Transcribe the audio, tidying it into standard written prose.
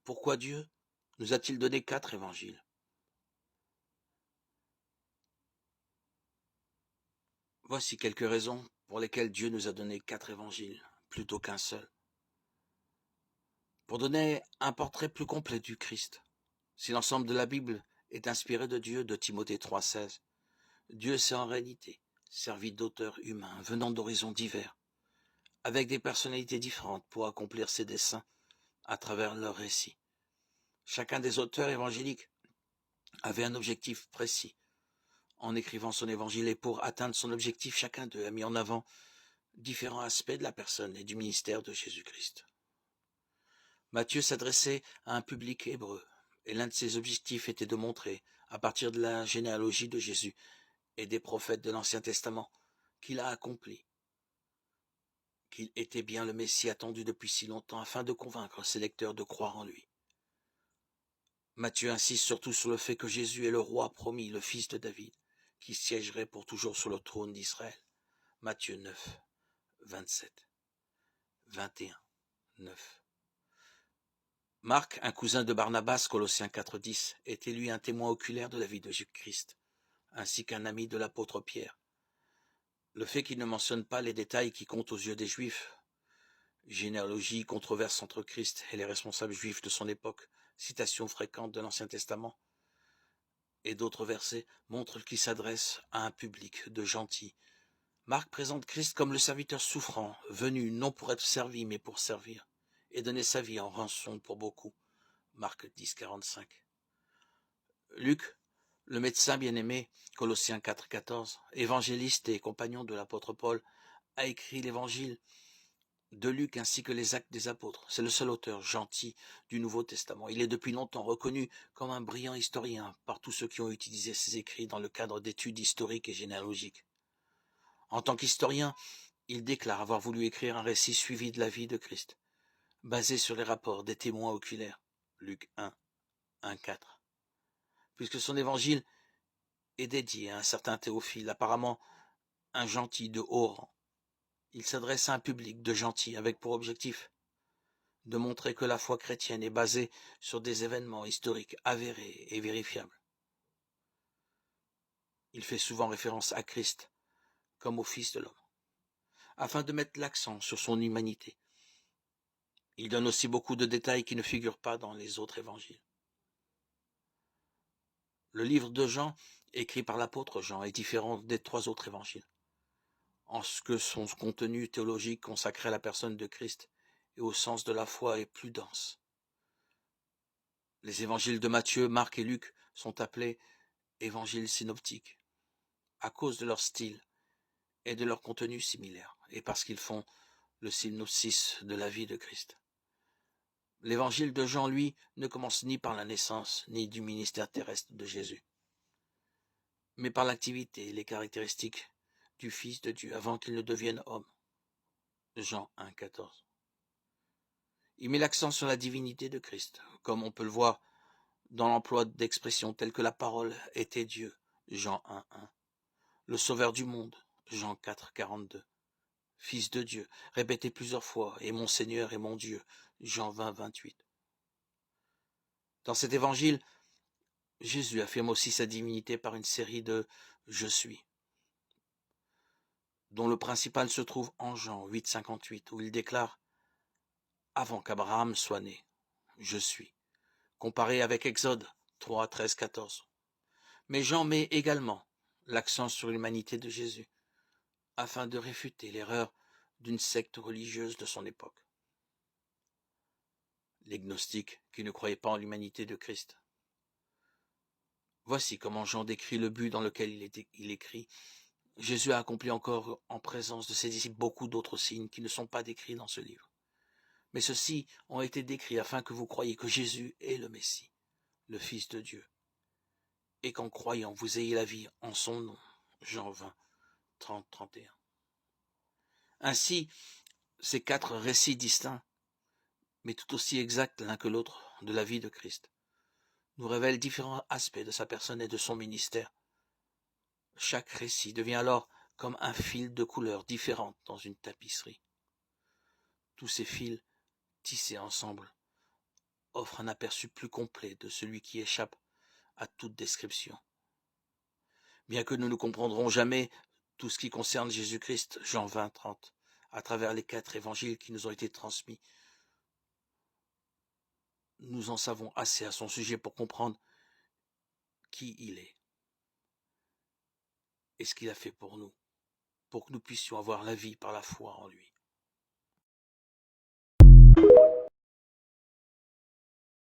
Pourquoi Dieu nous a-t-il donné 4 évangiles? Voici quelques raisons pour lesquelles Dieu nous a donné 4 évangiles, plutôt qu'un seul. Pour donner un portrait plus complet du Christ. Si l'ensemble de la Bible est inspiré de Dieu, de Timothée 3,16, Dieu s'est en réalité servi d'auteurs humains venant d'horizons divers, avec des personnalités différentes pour accomplir ses desseins à travers leurs récits. Chacun des auteurs évangéliques avait un objectif précis en écrivant son évangile, et pour atteindre son objectif, chacun d'eux a mis en avant différents aspects de la personne et du ministère de Jésus-Christ. Matthieu s'adressait à un public hébreu, et l'un de ses objectifs était de montrer, à partir de la généalogie de Jésus et des prophètes de l'Ancien Testament, qu'il a accompli, qu'il était bien le Messie attendu depuis si longtemps, afin de convaincre ses lecteurs de croire en lui. Matthieu insiste surtout sur le fait que Jésus est le roi promis, le fils de David, qui siégerait pour toujours sur le trône d'Israël. Matthieu 9, 27, 21, 9. Marc, un cousin de Barnabas, Colossiens 4, 10, était lui un témoin oculaire de la vie de Jésus-Christ, ainsi qu'un ami de l'apôtre Pierre. Le fait qu'il ne mentionne pas les détails qui comptent aux yeux des Juifs, généalogie, controverse entre Christ et les responsables juifs de son époque, citations fréquentes de l'Ancien Testament, et d'autres versets, montrent qu'il s'adresse à un public de gentils. Marc présente Christ comme le serviteur souffrant, venu non pour être servi, mais pour servir, et donner sa vie en rançon pour beaucoup. Marc 10, 45. Luc, le médecin bien-aimé, Colossiens 4, 14, évangéliste et compagnon de l'apôtre Paul, a écrit l'évangile de Luc ainsi que les actes des apôtres. C'est le seul auteur gentil du Nouveau Testament. Il est depuis longtemps reconnu comme un brillant historien par tous ceux qui ont utilisé ses écrits dans le cadre d'études historiques et généalogiques. En tant qu'historien, il déclare avoir voulu écrire un récit suivi de la vie de Christ, basé sur les rapports des témoins oculaires. Luc 1, 1, 4. Puisque son évangile est dédié à un certain Théophile, apparemment un gentil de haut rang. Il s'adresse à un public de gentils avec pour objectif de montrer que la foi chrétienne est basée sur des événements historiques avérés et vérifiables. Il fait souvent référence à Christ comme au Fils de l'homme, afin de mettre l'accent sur son humanité. Il donne aussi beaucoup de détails qui ne figurent pas dans les autres évangiles. Le livre de Jean, écrit par l'apôtre Jean, est différent des 3 autres évangiles, en ce que son contenu théologique consacré à la personne de Christ et au sens de la foi est plus dense. Les évangiles de Matthieu, Marc et Luc sont appelés évangiles synoptiques, à cause de leur style et de leur contenu similaire, et parce qu'ils font le synopsis de la vie de Christ. L'évangile de Jean, lui, ne commence ni par la naissance, ni du ministère terrestre de Jésus, mais par l'activité et les caractéristiques du Fils de Dieu avant qu'il ne devienne homme. Jean 1, 14. Il met l'accent sur la divinité de Christ, comme on peut le voir dans l'emploi d'expressions telles que la parole était Dieu, Jean 1, 1. Le sauveur du monde, Jean 4, 42. Fils de Dieu, répété plusieurs fois, et mon Seigneur et mon Dieu, Jean 20, 28. Dans cet évangile, Jésus affirme aussi sa divinité par une série de « Je suis », dont le principal se trouve en Jean 8, 58, où il déclare « Avant qu'Abraham soit né, je suis », comparé avec Exode 3, 13, 14. Mais Jean met également l'accent sur l'humanité de Jésus, afin de réfuter l'erreur d'une secte religieuse de son époque, les gnostiques qui ne croyaient pas en l'humanité de Christ. Voici comment Jean décrit le but dans lequel il écrit « Jésus a accompli encore en présence de ses disciples beaucoup d'autres signes qui ne sont pas décrits dans ce livre. Mais ceux-ci ont été décrits afin que vous croyiez que Jésus est le Messie, le Fils de Dieu, et qu'en croyant vous ayez la vie en son nom. » Jean 20, 30, 31. Ainsi, ces 4 récits distincts, mais tout aussi exacts l'un que l'autre de la vie de Christ, nous révèlent différents aspects de sa personne et de son ministère. Chaque récit devient alors comme un fil de couleurs différentes dans une tapisserie. Tous ces fils, tissés ensemble, offrent offre un aperçu plus complet de celui qui échappe à toute description. Bien que nous ne comprendrons jamais tout ce qui concerne Jésus-Christ, Jean 20, 30, à travers les 4 évangiles qui nous ont été transmis, nous en savons assez à son sujet pour comprendre qui il est et ce qu'il a fait pour nous que nous puissions avoir la vie par la foi en lui.